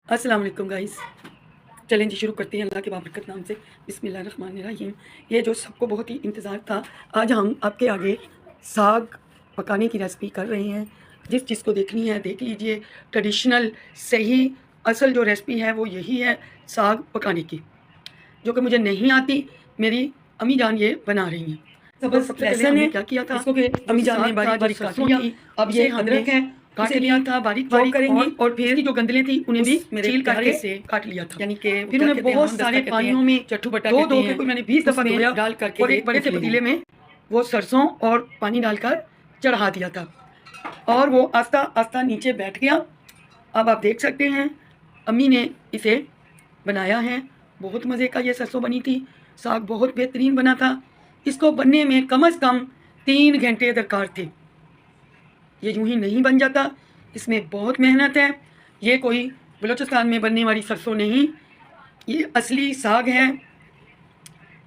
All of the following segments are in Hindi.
अस्सलाम वालेकुम गाइस। चलें जी शुरू करते हैं अल्लाह के बाबरकत नाम से। बिस्मिल्लाहिर्रहमानिर्रहीम। ये जो सबको बहुत ही इंतज़ार था, आज हम आपके आगे साग पकाने की रेसिपी कर रहे हैं। जिस चीज़ को देखनी है देख लीजिए। ट्रेडिशनल सही असल जो रेसिपी है वो यही है, साग पकाने की, जो कि मुझे नहीं आती। मेरी अम्मी जान ये बना रही हैं। तो सबसे पहले हमने क्या किया था, इसको अम्मी जान ने बारीक बारीक काट लिया। अब ये अदरक है, काट लिया था बारीक बारीक करेंगे, और फिर जो गंदलें थी उन्हें भी छील करके से काट लिया था। यानी कि फिर उन्हें बहुत सारे पानियों में चट्टू बटा दो के कोई मैंने 20 दफ़ा धोया डाल करके, और एक बड़े से पतीले में वो सरसों और पानी डालकर चढ़ा दिया था, और वो आस्ता आस्ता नीचे बैठ गया। अब आप देख सकते हैं अम्मी ने इसे बनाया है। बहुत मज़े का ये सरसों बनी थी। साग बहुत बेहतरीन बना था। इसको बनने में कम से कम 3 घंटे दरकार थे। ये यूं ही नहीं बन जाता, इसमें बहुत मेहनत है। ये कोई बलूचिस्तान में बनने वाली सरसों नहीं, ये असली साग है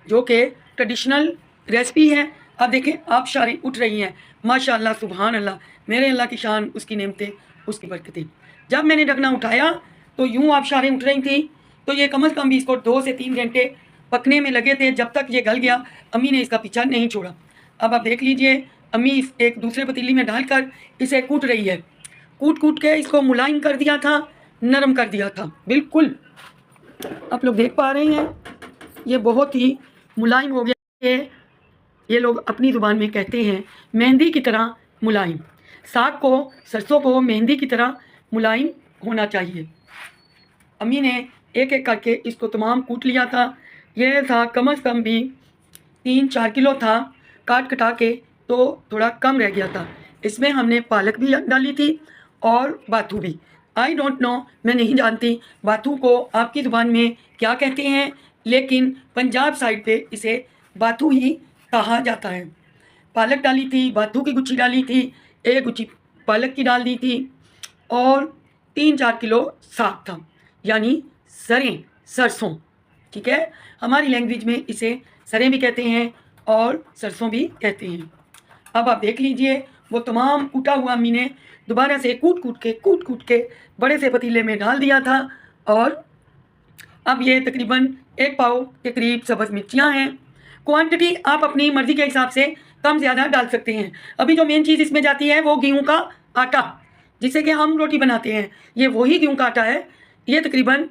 जो कि ट्रेडिशनल रेसिपी है। अब देखें आप शारें उठ रही हैं, माशाअल्लाह सुभान अल्लाह, मेरे अल्लाह की शान, उसकी नेमतें, उसकी बरकतें। जब मैंने ढकना उठाया तो यूं आप शारें उठ रही थी। तो ये कम से कम भी इसको 2 से 3 घंटे पकने में लगे थे। जब तक ये गल गया अम्मी ने इसका पीछा नहीं छोड़ा। अब आप देख लीजिए अम्मी एक दूसरे पतीली में डालकर इसे कूट रही है। कूट कूट के इसको मुलायम कर दिया था, नरम कर दिया था बिल्कुल। आप लोग देख पा रहे हैं ये बहुत ही मुलायम हो गया। ये लोग अपनी ज़ुबान में कहते हैं मेहंदी की तरह मुलायम। साग को, सरसों को मेहंदी की तरह मुलायम होना चाहिए। अम्मी ने एक एक करके इसको तमाम कूट लिया था। ये साग कम से कम भी 3-4 किलो था। काट कटा के तो थोड़ा कम रह गया था। इसमें हमने पालक भी डाली थी और बाथू भी। आई डोंट नो, मैं नहीं जानती बाथू को आपकी ज़ुबान में क्या कहते हैं, लेकिन पंजाब साइड पे इसे बाथू ही कहा जाता है। पालक डाली थी, बाथू की गुच्छी डाली थी, एक गुच्छी पालक की डाल दी थी, और 3-4 किलो साग था, यानी सरें, सरसों। ठीक है, हमारी लैंग्वेज में इसे सरें भी कहते हैं और सरसों भी कहते हैं। अब आप देख लीजिए वो तमाम कूटा हुआ अम्मी ने दोबारा से कूट कूट के बड़े से पतीले में डाल दिया था। और अब ये तकरीबन 1 पाव के करीब सब्ज़ मिर्चियाँ हैं। क्वांटिटी आप अपनी मर्ज़ी के हिसाब से कम ज़्यादा डाल सकते हैं। अभी जो मेन चीज़ इसमें जाती है वो गेहूँ का आटा, जिससे कि हम रोटी बनाते हैं। ये वही गेहूँ का आटा है। ये तकरीबन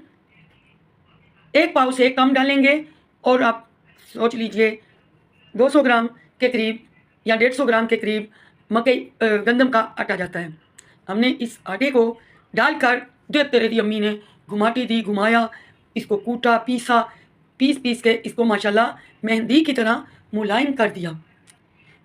1 पाव से कम डालेंगे, और आप सोच लीजिए 200 ग्राम के करीब या 150 ग्राम के करीब मकई गंदम का आटा जाता है। हमने इस आटे को डालकर देते रही अम्मी ने, घुमाती दी, घुमाया, इसको कूटा, पीसा, पीस के इसको माशाल्लाह मेहंदी की तरह मुलायम कर दिया।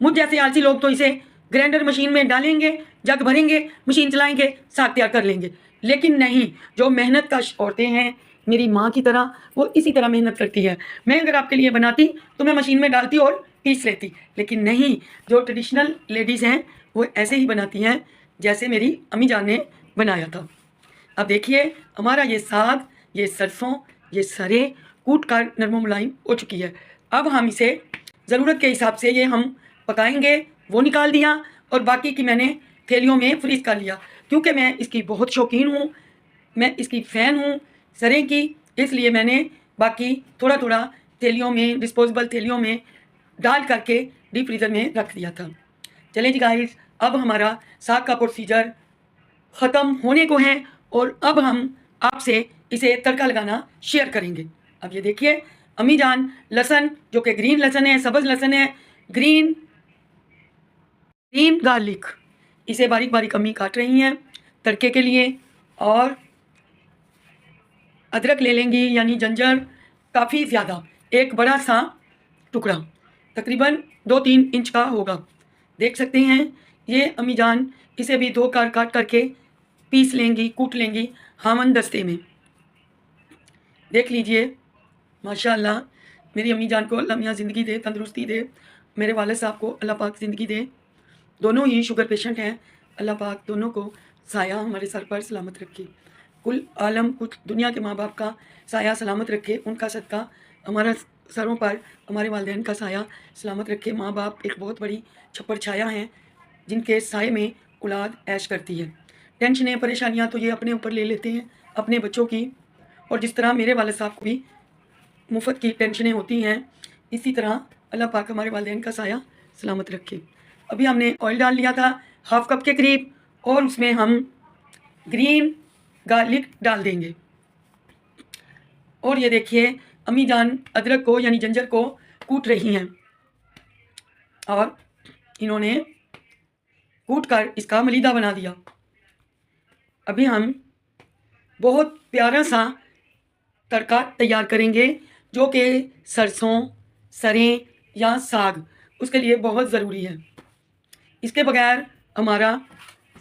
मुझ जैसे आलसी लोग तो इसे ग्राइंडर मशीन में डालेंगे, जग भरेंगे, मशीन चलाएंगे, साग तैयार कर लेंगे। लेकिन नहीं, जो मेहनत कश औरतें हैं मेरी माँ की तरह, वो इसी तरह मेहनत करती है। मैं अगर आपके लिए बनाती तो मैं मशीन में डालती और पीस लेती, लेकिन नहीं, जो ट्रेडिशनल लेडीज़ हैं वो ऐसे ही बनाती हैं जैसे मेरी अम्मी जान ने बनाया था। अब देखिए हमारा ये साग, ये सरसों, ये सरें कूट कर नरम मुलायम हो चुकी है। अब हम इसे ज़रूरत के हिसाब से ये हम पकाएंगे। वो निकाल दिया, और बाकी की मैंने थैलियों में फ्रीज़ कर लिया, क्योंकि मैं इसकी बहुत शौकीन हूँ, मैं इसकी फ़ैन हूँ सरें की। इसलिए मैंने बाकी थोड़ा थोड़ा थैलियों में, डिस्पोजेबल थैलियों में डाल करके डीप फ्रीज़र में रख दिया था। चलें जी गाइस, अब हमारा साग का प्रोसीजर ख़त्म होने को है, और अब हम आपसे इसे तड़का लगाना शेयर करेंगे। अब ये देखिए अम्मी जान लहसुन, जो कि ग्रीन लहसुन है, सब्ज़ लहसुन है, ग्रीन गार्लिक, इसे बारीक बारीक अम्मी काट रही हैं तड़के के लिए। और अदरक ले लेंगी, यानी जिंजर काफ़ी ज़्यादा, एक बड़ा सा टुकड़ा, तकरीबन 2-3 इंच का होगा। देख सकते हैं ये अम्मी जान इसे भी धोकर काट करके पीस लेंगी, कूट लेंगी हामन दस्ते में। देख लीजिए माशाअल्लाह, मेरी अम्मी जान को अल्लाह मियाँ ज़िंदगी दे, तंदुरुस्ती दे। मेरे वालिद साहब को अल्लाह पाक ज़िंदगी दे। दोनों ही शुगर पेशेंट हैं। अल्लाह पाक दोनों को साया हमारे सर पर सलामत रखे। कुल आलम, कुछ दुनिया के माँ बाप का साया सलामत रखे। उनका सदका हमारा सरों पर, हमारे वालिदैन का साया सलामत रखे। माँ बाप एक बहुत बड़ी छप्पर छाया हैं, जिनके साए में औलाद ऐश करती है। टेंशनें, परेशानियाँ तो ये अपने ऊपर ले लेते हैं, अपने बच्चों की, और जिस तरह मेरे वालिद साहब को भी मुफ्त की टेंशनें होती हैं, इसी तरह अल्लाह पाक हमारे वालिदैन का साया सलामत रखे। अभी हमने ऑयल डाल लिया था हाफ कप के करीब, और उसमें हम ग्रीन गार्लिक डाल देंगे। और ये देखिए अम्मी जान अदरक को यानी जंजर को कूट रही हैं, और इन्होंने कूट कर इसका मलीदा बना दिया। अभी हम बहुत प्यारा सा तड़का तैयार करेंगे, जो कि सरसों, सरें या साग, उसके लिए बहुत ज़रूरी है। इसके बगैर हमारा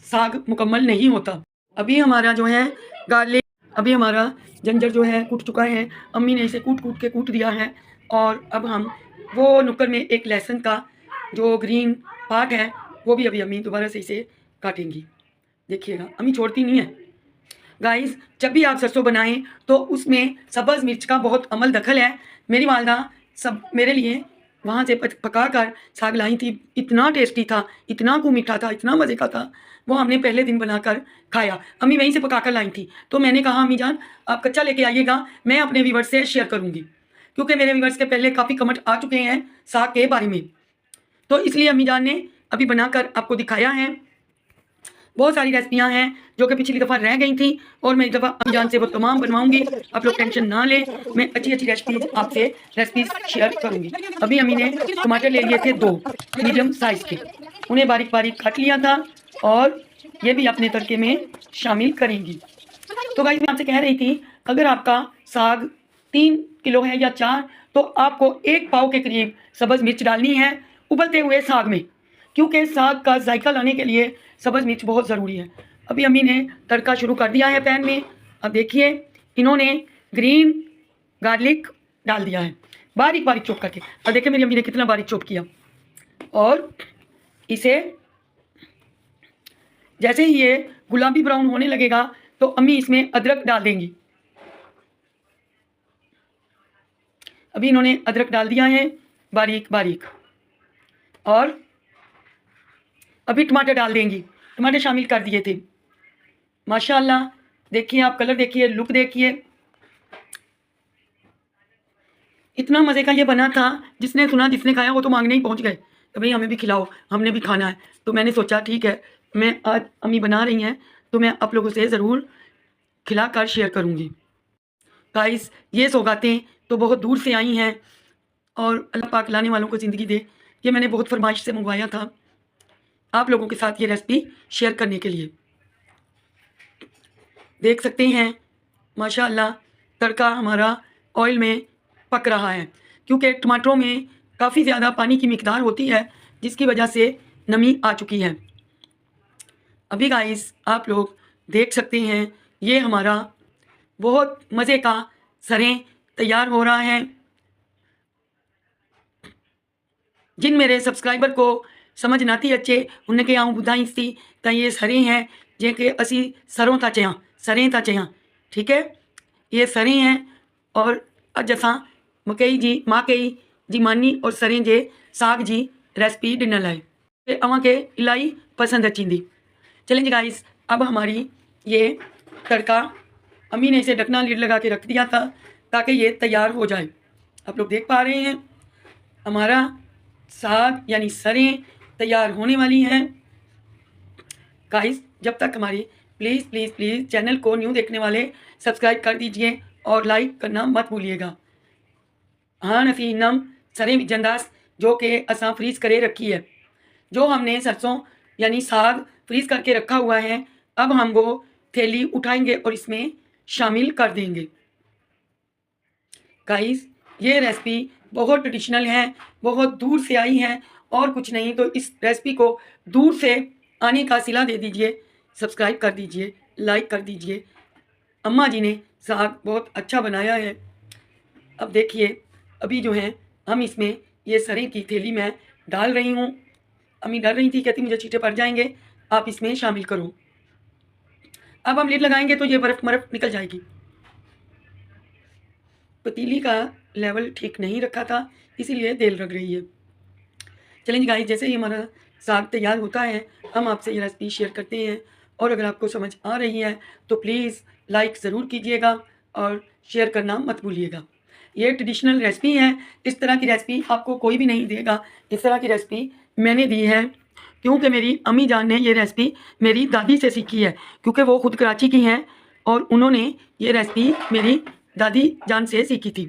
साग मुकम्मल नहीं होता। अभी हमारा जो है गार्लिक, अभी हमारा जंजर जो है कूट चुका है, अम्मी ने इसे कूट के कूट दिया है। और अब हम वो नुक्कड़ में एक लहसुन का जो ग्रीन पार्ट है वो भी अभी अम्मी दोबारा से इसे काटेंगी। देखिएगा अम्मी छोड़ती नहीं है। गाइस, जब भी आप सरसों बनाएं तो उसमें सब्ज़ मिर्च का बहुत अमल दखल है। मेरी वालदा सब मेरे लिए वहाँ से पका कर साग लाई थी, इतना टेस्टी था, इतना को मीठा था, इतना मज़े का था। वो हमने पहले दिन बनाकर खाया, अम्मी वहीं से पका कर लाई थी। तो मैंने कहा अम्मी जान आप कच्चा लेके आइएगा, मैं अपने व्यूवर्स से शेयर करूँगी, क्योंकि मेरे व्यूवर्स के पहले काफ़ी कमेंट आ चुके हैं साग के बारे में। तो इसलिए अम्मी जान ने अभी बनाकर आपको दिखाया है। बहुत सारी रेसिपियाँ हैं जो कि पिछली दफ़ा रह गई थी, और मैं एक दफ़ा अम्मी जान से वो तमाम बनवाऊंगी। आप लोग टेंशन ना लें, मैं अच्छी अच्छी रेसिपीज आपसे शेयर करूंगी। अभी अम्मी ने टमाटर ले लिए थे 2 मीडियम साइज़ के, उन्हें बारीक बारीक काट लिया था, और ये भी अपने तड़के में शामिल करेंगी। तो गाइस, मैं आपसे कह रही थी अगर आपका साग 3 किलो है या 4, तो आपको 1 पाव के करीब सब्ज़ मिर्च डालनी है उबलते हुए साग में, क्योंकि साग का जायका लाने के लिए सब्ज़ मिर्च बहुत ज़रूरी है। अभी अम्मी ने तड़का शुरू कर दिया है पैन में। अब देखिए इन्होंने ग्रीन गार्लिक डाल दिया है बारीक बारीक चॉप करके, और देखिए मेरी अम्मी ने कितना बारीक चॉप किया। और इसे जैसे ही ये गुलाबी ब्राउन होने लगेगा तो अम्मी इसमें अदरक डाल देंगी। अभी इन्होंने अदरक डाल दिया है बारीक बारीक, और अभी टमाटर डाल देंगी। टमाटर शामिल कर दिए थे। माशाल्लाह, देखिए आप कलर देखिए, लुक देखिए, इतना मज़े का ये बना था। जिसने सुना जिसने खाया वो तो मांगने ही पहुंच गए तो भाई हमें भी खिलाओ, हमने भी खाना है। तो मैंने सोचा ठीक है, मैं आज अम्मी बना रही हैं तो मैं आप लोगों से ज़रूर खिला कर शेयर करूँगी। गाइस, ये सौगातें तो बहुत दूर से आई हैं, और अल्लाह पाक लाने वालों को ज़िंदगी दे। ये मैंने बहुत फरमाइश से मंगवाया था आप लोगों के साथ ये रेसिपी शेयर करने के लिए। देख सकते हैं माशाल्लाह तड़का हमारा ऑयल में पक रहा है, क्योंकि टमाटरों में काफ़ी ज़्यादा पानी की मिकदार होती है, जिसकी वजह से नमी आ चुकी है। अभी गाइस आप लोग देख सकते हैं ये हमारा बहुत मज़े का सरें तैयार हो रहा है। जिन मेरे सब्सक्राइबर को समझ ना थी अच्छे उन्हें के आऊँ बुधाई सी तो ये सरें हैं जैसे असी सरों था चया सरें था चया, ठीक है, ये सरें हैं। और अज असां मकई जी माकई जी मानी और सरें जे साग जी रेसिपी ॾिनल आहे, अवां के इलाही पसंद अचींदी। चलें जी गाइस, अब हमारी ये तड़का अम्मी ने इसे ढकना लीड लगा के रख दिया था ताकि ये तैयार हो जाए। आप लोग देख पा रहे हैं हमारा साग यानी सरें तैयार होने वाली हैं। गाइस, जब तक हमारी प्लीज़ प्लीज़ प्लीज़ चैनल को न्यू देखने वाले सब्सक्राइब कर दीजिए और लाइक करना मत भूलिएगा। हाँ नसी नम सरें विजंदास जो कि असां फ्रीज करे रखी है, जो हमने सरसों यानी साग फ्रीज करके रखा हुआ है, अब हम वो थैली उठाएंगे और इसमें शामिल कर देंगे। गाइस, ये रेसिपी बहुत ट्रेडिशनल है, बहुत दूर से आई है, और कुछ नहीं तो इस रेसिपी को दूर से आने का सिला दे दीजिए, सब्सक्राइब कर दीजिए, लाइक कर दीजिए। अम्मा जी ने साग बहुत अच्छा बनाया है। अब देखिए अभी जो है हम इसमें ये सरें की थैली में डाल रही हूँ। अम्मी डर रही थी, कहती मुझे छींटे पड़ जाएंगे, आप इसमें शामिल करो। अब हम लीड लगाएंगे तो ये बर्फ़ मर्फ निकल जाएगी। पतीली का लेवल ठीक नहीं रखा था, इसीलिए तेल लग रही है। चलेंगे गाइस, जैसे ही हमारा साग तैयार होता है हम आपसे ये रेसिपी शेयर करते हैं, और अगर आपको समझ आ रही है तो प्लीज़ लाइक ज़रूर कीजिएगा और शेयर करना मत भूलिएगा। ये ट्रेडिशनल रेसिपी है, इस तरह की रेसिपी आपको कोई भी नहीं देगा। इस तरह की रेसिपी मैंने दी है क्योंकि मेरी अम्मी जान ने ये रेसिपी मेरी दादी से सीखी है, क्योंकि वो खुद कराची की हैं और उन्होंने ये रेसिपी मेरी दादी जान से सीखी थी।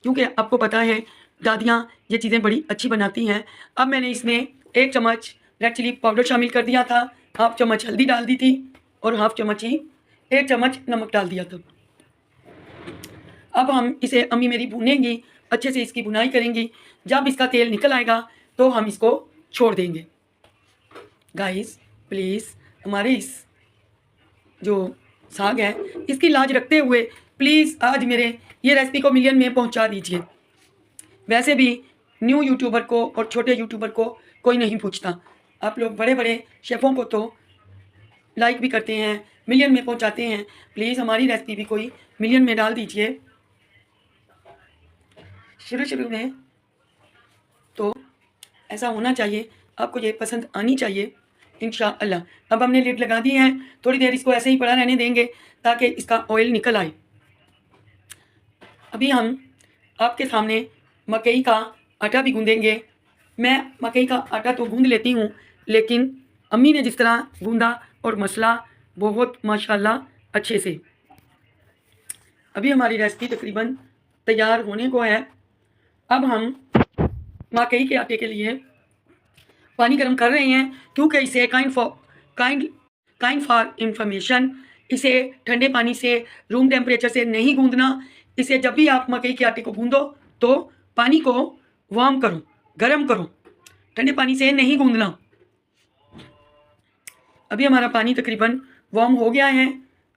क्योंकि आपको पता है दादियाँ ये चीज़ें बड़ी अच्छी बनाती हैं। अब मैंने इसमें 1 चम्मच रेड चिली पाउडर शामिल कर दिया था, हाफ चम्मच हल्दी डाल दी थी और हाफ चम्मच ही 1 चम्मच नमक डाल दिया था। अब हम इसे अम्मी मेरी भूनेंगी, अच्छे से इसकी भुनाई करेंगी। जब इसका तेल निकल आएगा तो हम इसको छोड़ देंगे। गाइस प्लीज़ हमारे इस जो साग है इसकी लाज रखते हुए प्लीज़ आज मेरे ये रेसिपी को मिलियन में पहुंचा दीजिए। वैसे भी न्यू यूट्यूबर को और छोटे यूट्यूबर को कोई नहीं पूछता, आप लोग बड़े बड़े शेफ़ों को तो लाइक भी करते हैं, मिलियन में पहुंचाते हैं। प्लीज़ हमारी रेसिपी भी कोई मिलियन में डाल दीजिए। शुरू में तो ऐसा होना चाहिए, आपको ये पसंद आनी चाहिए इंशाअल्लाह। अब हमने लिड लगा दी है, थोड़ी देर इसको ऐसे ही पड़ा रहने देंगे ताकि इसका ऑयल निकल आए। अभी हम आपके सामने मकई का आटा भी गूंदेंगे। मैं मकई का आटा तो गूंद लेती हूँ, लेकिन अम्मी ने जिस तरह गूंदा और मसला बहुत माशाल्लाह अच्छे से। अभी हमारी रेसिपी तकरीबन तैयार होने को है। अब हम मकई के आटे के लिए पानी गर्म कर रहे हैं, क्योंकि इसे काइंड फॉर इंफॉर्मेशन, इसे ठंडे पानी से रूम टेम्परेचर से नहीं गूंदना। इसे जब भी आप मकई के आटे को गूंदो तो पानी को वार्म करो, गर्म करो, ठंडे पानी से नहीं गूंदना। अभी हमारा पानी तकरीबन वार्म हो गया है।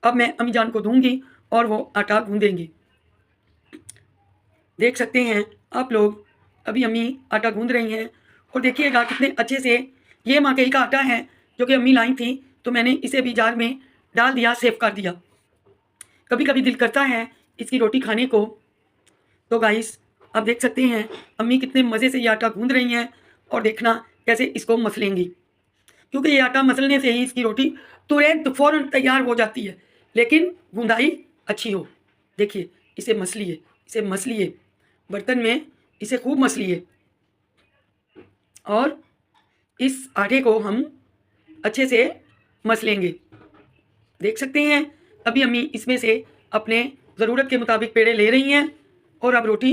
अब मैं अम्मी जान को दूंगी और वो आटा गूंदेंगी। देख सकते हैं आप लोग, अभी अम्मी आटा गूंद रही हैं और देखिएगा कितने अच्छे से। ये मकई का आटा है जो कि अम्मी लाई थी, तो मैंने इसे भी जार में डाल दिया, सेव कर दिया। कभी कभी दिल करता है इसकी रोटी खाने को। तो गाइस आप देख सकते हैं अम्मी कितने मज़े से ये आटा गूंद रही हैं और देखना कैसे इसको मसलेंगी, क्योंकि ये आटा मसलने से ही इसकी रोटी तुरंत फ़ौरन तैयार हो जाती है, लेकिन गूंदाई अच्छी हो। देखिए इसे मसलिए बर्तन में, इसे खूब मसलिए और इस आटे को हम अच्छे से मसलेंगे। देख सकते हैं अभी अम्मी इसमें से अपने ज़रूरत के मुताबिक पेड़े ले रही हैं और अब रोटी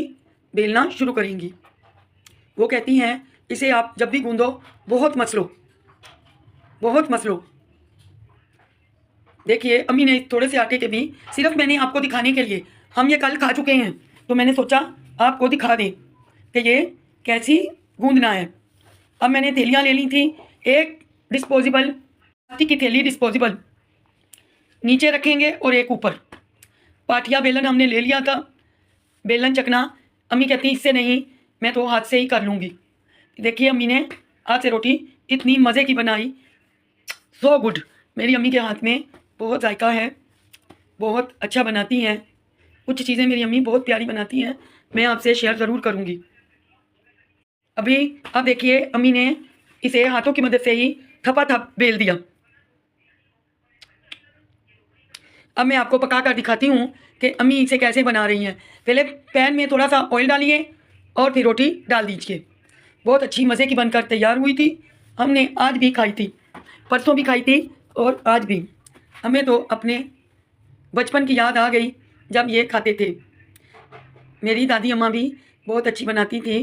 बेलना शुरू करेंगी। वो कहती हैं इसे आप जब भी गूंदो बहुत मसलो, बहुत मसलो। देखिए अम्मी ने थोड़े से आटे के भी, सिर्फ मैंने आपको दिखाने के लिए, हम ये कल खा चुके हैं तो मैंने सोचा आपको दिखा दें कि ये कैसी गूंदना है। अब मैंने थैलियाँ ले ली थी, एक डिस्पोजेबल प्लास्टिक की थैली डिस्पोजेबल नीचे रखेंगे और एक ऊपर। पाटिया बेलन हमने ले लिया था, बेलन चकना अम्मी कहती इससे नहीं, मैं तो हाथ से ही कर लूँगी। देखिए अम्मी ने हाथ से रोटी इतनी मज़े की बनाई, सो गुड। मेरी अम्मी के हाथ में बहुत जायका है, बहुत अच्छा बनाती हैं। कुछ चीज़ें मेरी अम्मी बहुत प्यारी बनाती हैं, मैं आपसे शेयर ज़रूर करूँगी। अभी अब देखिए अम्मी ने इसे हाथों की मदद से ही थपाथप बेल दिया। अब मैं आपको पका कर दिखाती हूँ कि अम्मी इसे कैसे बना रही हैं। पहले पैन में थोड़ा सा ऑयल डालिए और फिर रोटी डाल दीजिए। बहुत अच्छी मज़े की बनकर तैयार हुई थी। हमने आज भी खाई थी, परसों भी खाई थी और आज भी। हमें तो अपने बचपन की याद आ गई जब ये खाते थे। मेरी दादी अम्मा भी बहुत अच्छी बनाती थी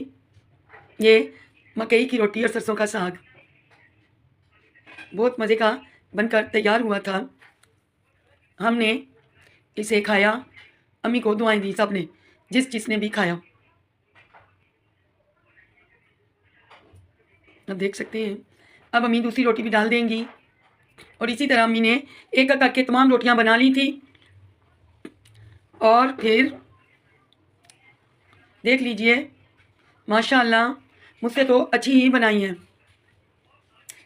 ये मकई की रोटी और सरसों का साग। बहुत मज़े का बनकर तैयार हुआ था। हमने इसे खाया, अम्मी को दुआएं दी सबने, जिसने भी खाया। अब देख सकते हैं अब अम्मी दूसरी रोटी भी डाल देंगी और इसी तरह अम्मी ने एक एक करके तमाम रोटियां बना ली थी और फिर देख लीजिए माशाल्लाह मुझसे तो अच्छी ही बनाई हैं।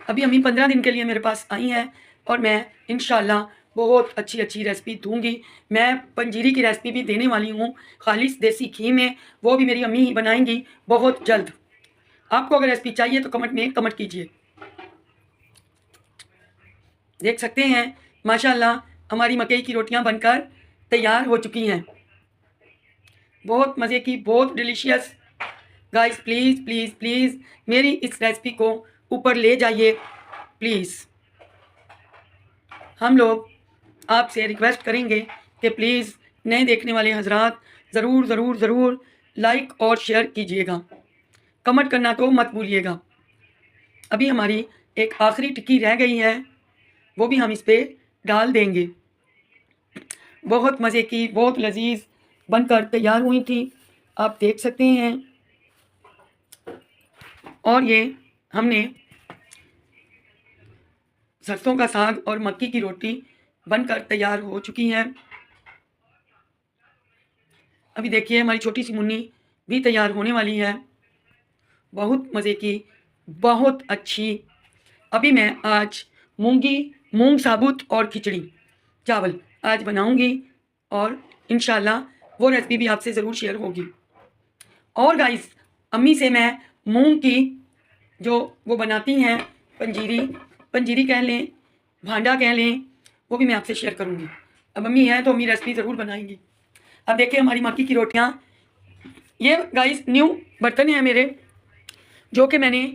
अभी अम्मी 15 दिन के लिए मेरे पास आई हैं और मैं इंशाल्लाह बहुत अच्छी रेसिपी दूंगी। मैं पंजीरी की रेसिपी भी देने वाली हूँ खालिस देसी घी में, वो भी मेरी अम्मी ही बनाएंगी बहुत जल्द। आपको अगर रेसिपी चाहिए तो कमेंट में कमेंट कीजिए। देख सकते हैं माशाल्लाह हमारी मकई की रोटियां बनकर तैयार हो चुकी हैं। बहुत मज़े की, बहुत delicious. Guys please please please मेरी इस रेसिपी को ऊपर ले जाइए प्लीज़। हम लोग आपसे रिक्वेस्ट करेंगे कि प्लीज़ नए देखने वाले हजरात ज़रूर ज़रूर ज़रूर लाइक और शेयर कीजिएगा, कमेंट करना तो मत भूलिएगा। अभी हमारी एक आखिरी टिक्की रह गई है, वो भी हम इस पर डाल देंगे। बहुत मज़े की, बहुत लजीज बनकर तैयार हुई थी, आप देख सकते हैं। और ये हमने सरसों का साग और मक्की की रोटी बनकर तैयार हो चुकी है। अभी देखिए हमारी छोटी सी मुन्नी भी तैयार होने वाली है। बहुत मज़े की, बहुत अच्छी। अभी मैं आज मूंग साबुत और खिचड़ी चावल आज बनाऊंगी और इंशाल्लाह वो रेसिपी भी आपसे ज़रूर शेयर होगी। और गाइस अम्मी से मैं मूंग की जो वो बनाती हैं पंजीरी कह लें, भांडा कह लें, वो भी मैं आपसे शेयर करूंगी। अब अम्मी है तो अम्मी रेसिपी ज़रूर बनाएंगी। अब देखिए हमारी मक्की की रोटियां, ये गाइस न्यू बर्तन है मेरे जो कि मैंने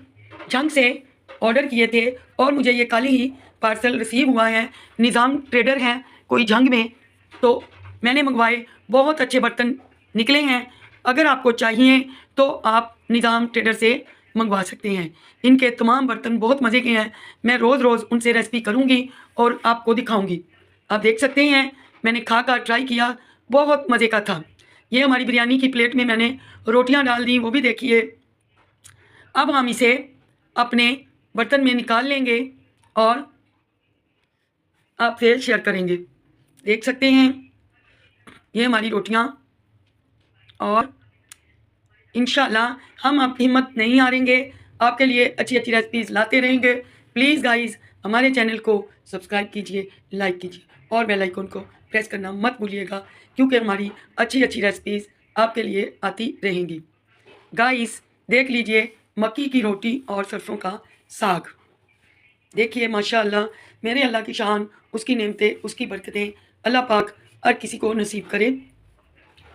झंग से ऑर्डर किए थे और मुझे ये कल ही पार्सल रिसीव हुआ है। निज़ाम ट्रेडर हैं कोई झंग में, तो मैंने मंगवाए। बहुत अच्छे बर्तन निकले हैं। अगर आपको चाहिए तो आप निज़ाम ट्रेडर से मंगवा सकते हैं। इनके तमाम बर्तन बहुत मज़े के हैं। मैं रोज़ रोज़ उनसे रेसिपी करूँगी और आपको दिखाऊँगी। आप देख सकते हैं मैंने खा कर ट्राई किया, बहुत मज़े का था। ये हमारी बिरयानी की प्लेट में मैंने रोटियां डाल दी, वो भी देखिए। अब हम इसे अपने बर्तन में निकाल लेंगे और आपसे शेयर करेंगे। देख सकते हैं ये हमारी रोटियां, और इंशाल्लाह हम आपकी हिम्मत नहीं हारेंगे, आपके लिए अच्छी अच्छी रेसिपीज़ लाते रहेंगे। प्लीज़ गाइस हमारे चैनल को सब्सक्राइब कीजिए, लाइक कीजिए और बेल आइकन को प्रेस करना मत भूलिएगा, क्योंकि हमारी अच्छी अच्छी रेसिपीज़ आपके लिए आती रहेंगी। गाइस देख लीजिए मक्की की रोटी और सरसों का साग। देखिए माशाअल्लाह, मेरे अल्लाह की शान, उसकी नेमतें, उसकी बरकतें अल्लाह पाक हर किसी को नसीब करे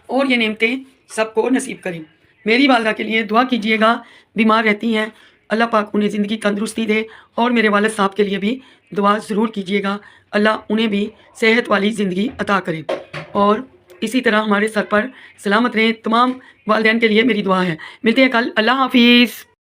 और ये नेमतें सबको नसीब करें। मेरी वालदा के लिए दुआ कीजिएगा, बीमार रहती हैं, अल्लाह पाक उन्हें ज़िंदगी तंदुरुस्ती दे। और मेरे वालिद साहब के लिए भी दुआ ज़रूर कीजिएगा, अल्लाह उन्हें भी सेहत वाली ज़िंदगी अता करे और इसी तरह हमारे सर पर सलामत रहें। तमाम वालिदैन के लिए मेरी दुआ है। मिलते हैं कल। अल्लाह हाफिज़।